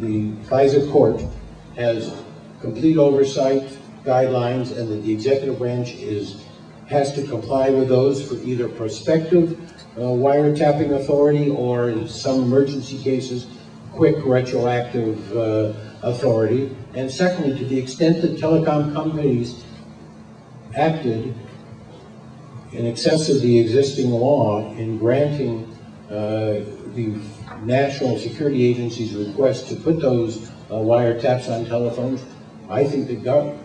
the FISA court has complete oversight guidelines, and that the executive branch has to comply with those for either prospective wiretapping authority, or in some emergency cases, quick retroactive authority. And secondly, to the extent that telecom companies acted in excess of the existing law in granting the national security agency's request to put those wiretaps on telephones, I think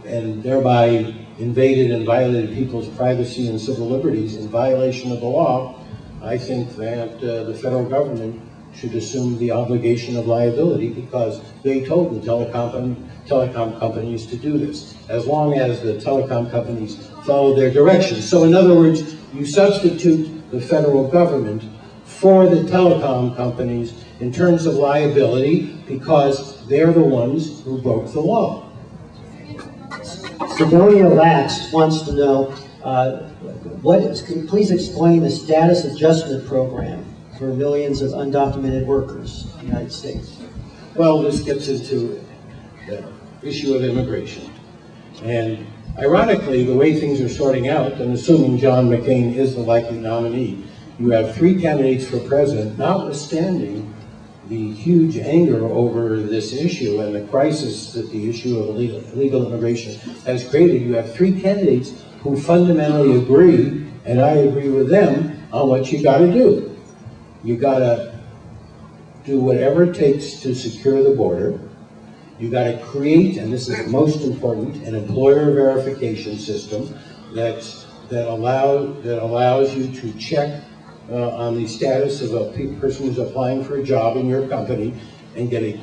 and thereby invaded and violated people's privacy and civil liberties in violation of the law, I think that the federal government should assume the obligation of liability, because they told the telecom companies to do this, as long as the telecom companies follow their directions. So in other words, you substitute the federal government for the telecom companies in terms of liability, because they're the ones who broke the law. Sidonia Lax wants to know, can you please explain the status adjustment program for millions of undocumented workers in the United States? Well, this gets into the issue of immigration. And ironically, the way things are sorting out, and assuming John McCain is the likely nominee, you have 3 candidates for president, notwithstanding the huge anger over this issue and the crisis that the issue of illegal immigration has created. You have 3 candidates who fundamentally agree, and I agree with them, on what you got to do. You got to do whatever it takes to secure the border. You got to create, and this is most important, an employer verification system that allows you to check on the status of a person who's applying for a job in your company and get a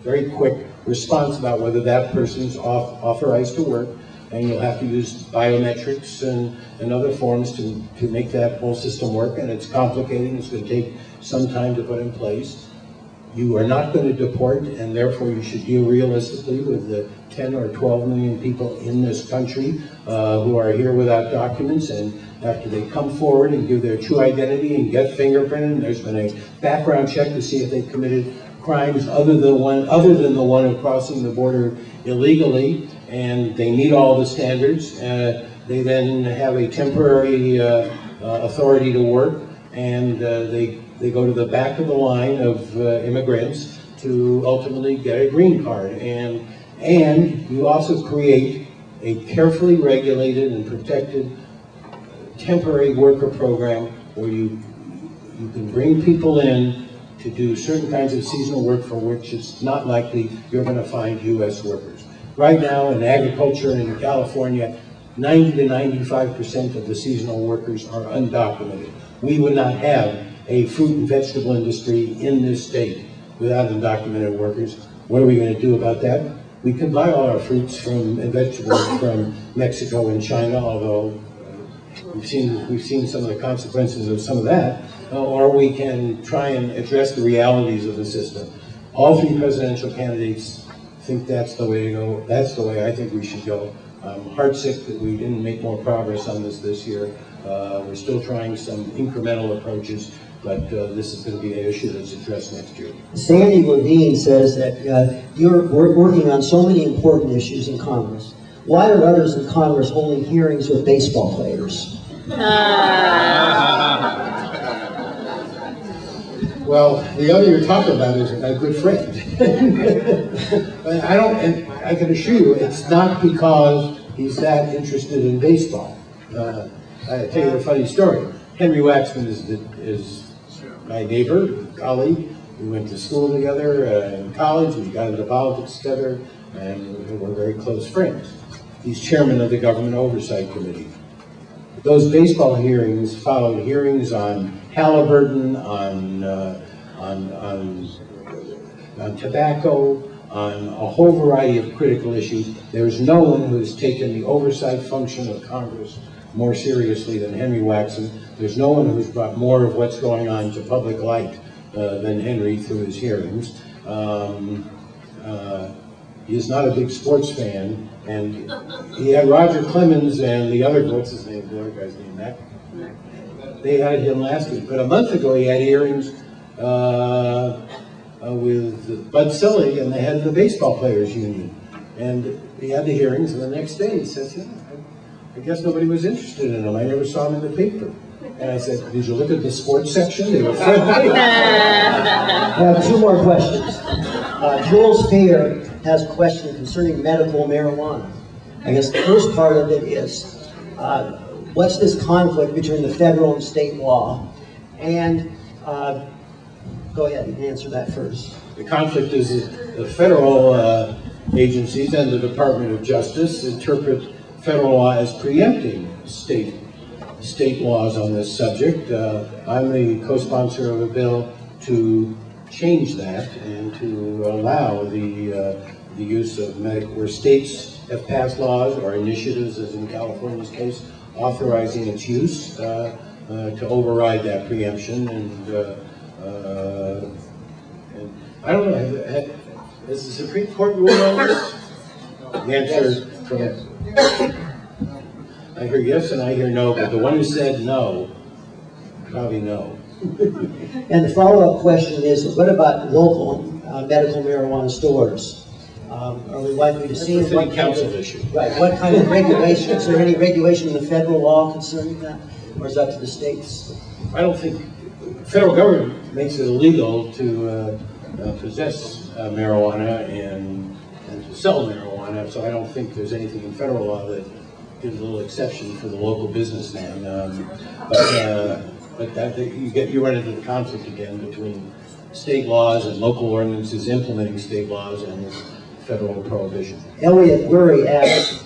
very quick response about whether that person's authorized to work. And you'll have to use biometrics and other forms to make that whole system work, and it's complicated. It's going to take some time to put in place. You are not going to deport, and therefore you should deal realistically with the 10 or 12 million people in this country who are here without documents, and after they come forward and give their true identity and get fingerprinted, and there's been a background check to see if they committed crimes other than the one of crossing the border illegally, and they meet all the standards. They then have a temporary authority to work, and they go to the back of the line of immigrants to ultimately get a green card. And you also create a carefully regulated and protected temporary worker program where you can bring people in to do certain kinds of seasonal work for which it's not likely you're going to find U.S. workers. Right now in agriculture in California, 90 to 95% of the seasonal workers are undocumented. We would not have a fruit and vegetable industry in this state without undocumented workers. What are we going to do about that? We can buy all our fruits and vegetables from Mexico and China, although we've seen some of the consequences of some of that, or we can try and address the realities of the system. All 3 presidential candidates think that's the way to go. That's the way I think we should go. I'm heartsick that we didn't make more progress on this year. We're still trying some incremental approaches, but this is going to be an issue that's addressed next year. Sandy Levine says that you're working on so many important issues in Congress. Why are others in Congress holding hearings with baseball players? Well, the other you're talking about is a good friend. But I can assure you, it's not because he's that interested in baseball. I'll tell you a funny story. Henry Waxman is my neighbor, colleague. We went to school together in college. We got into politics together, and we're very close friends. He's chairman of the Government Oversight Committee. Those baseball hearings followed hearings on Halliburton, on tobacco, on a whole variety of critical issues. There's no one who has taken the oversight function of Congress more seriously than Henry Waxman. There's no one who's brought more of what's going on to public light than Henry through his hearings. He is not a big sports fan, and he had Roger Clemens and the other, what's his name, the other guy's name, Mac? They had him last week, but a month ago he had hearings with Bud Selig and the head of the baseball players union. And he had the hearings, and the next day he says, yeah, I guess nobody was interested in him. I never saw him in the paper. And I said, did you look at the sports section? They were friendly. I have two more questions. Jules Fear has a question concerning medical marijuana. I guess the first part of it is, what's this conflict between the federal and state law? And go ahead and answer that first. The conflict is the federal agencies and the Department of Justice interpret federal law as preempting state laws on this subject. I'm the co-sponsor of a bill to change that and to allow the use of where states have passed laws or initiatives, as in California's case, authorizing its use to override that preemption. And I don't know, has the Supreme Court ruled on this? The answer from I hear yes and I hear no, but the one who said no, probably no. And the follow-up question is, what about local medical marijuana stores? Are we likely to see That's a city council issue? Right. What kind of regulation? Is there any regulation in the federal law concerning that, or is that up to the states? I don't think the federal government makes it illegal to possess marijuana and to sell marijuana, so I don't think there's anything in federal law that gives a little exception for the local businessman. But that, you run into the conflict again between state laws and local ordinances implementing state laws and federal prohibition. Elliot Lurie asks,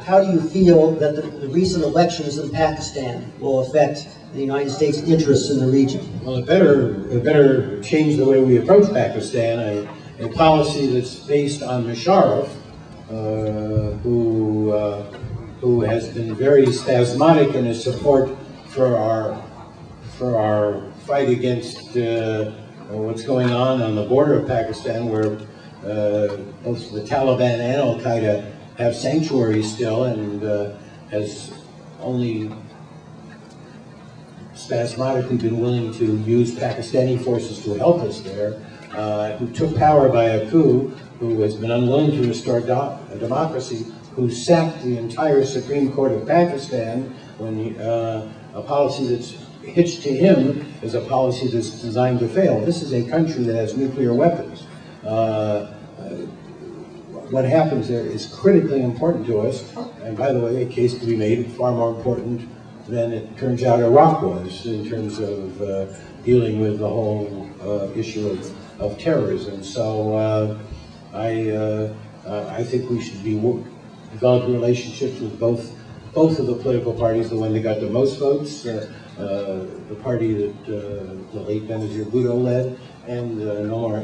how do you feel that the recent elections in Pakistan will affect the United States' interests in the region? Well, it better change the way we approach Pakistan, a policy that's based on Musharraf, who has been very spasmodic in his support for our fight against what's going on the border of Pakistan, where both the Taliban and Al-Qaeda have sanctuaries still, and has only spasmodically been willing to use Pakistani forces to help us there, who took power by a coup, who has been unwilling to restore a democracy, who sacked the entire Supreme Court of Pakistan when a policy that's hitched to him is a policy that's designed to fail. This is a country that has nuclear weapons. What happens there is critically important to us, and by the way, a case to be made far more important than it turns out Iraq was in terms of dealing with the whole issue of terrorism. So I think we should be developing relationships with both of the political parties. The one that got the most votes, the party that the late Benazir Bhutto led, and Omar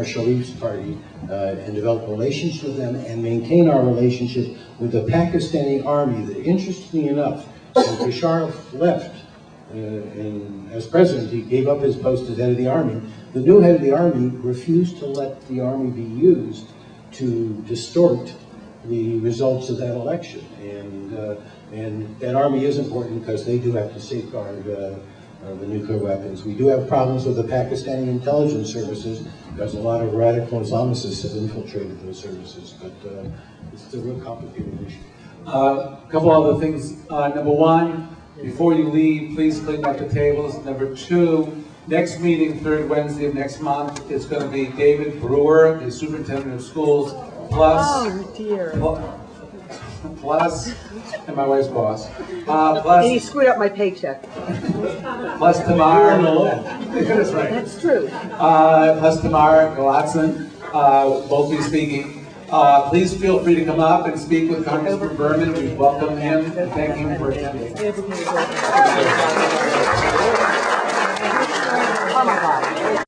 Sharif's party, and develop relations with them and maintain our relationship with the Pakistani army. That, interestingly enough, when Bashar left as president, he gave up his post as head of the army. The new head of the army refused to let the army be used to distort the results of that election. And that army is important because they do have to safeguard the nuclear weapons. We do have problems with the Pakistani intelligence services because a lot of radical Islamicists have infiltrated those services, but it's a real complicated issue. A couple other things. Number one, before you leave, please clean up the tables. Number two, next meeting, third Wednesday of next month, is going to be David Brewer, the superintendent of schools, plus, oh dear. Plus, and my wife's boss, plus, And he screwed up my paycheck. plus Tamar, that's right. That's true. Plus Tamar Galatzin, both be speaking. Please feel free to come up and speak with Congressman Berman. We welcome him and thank him for attending.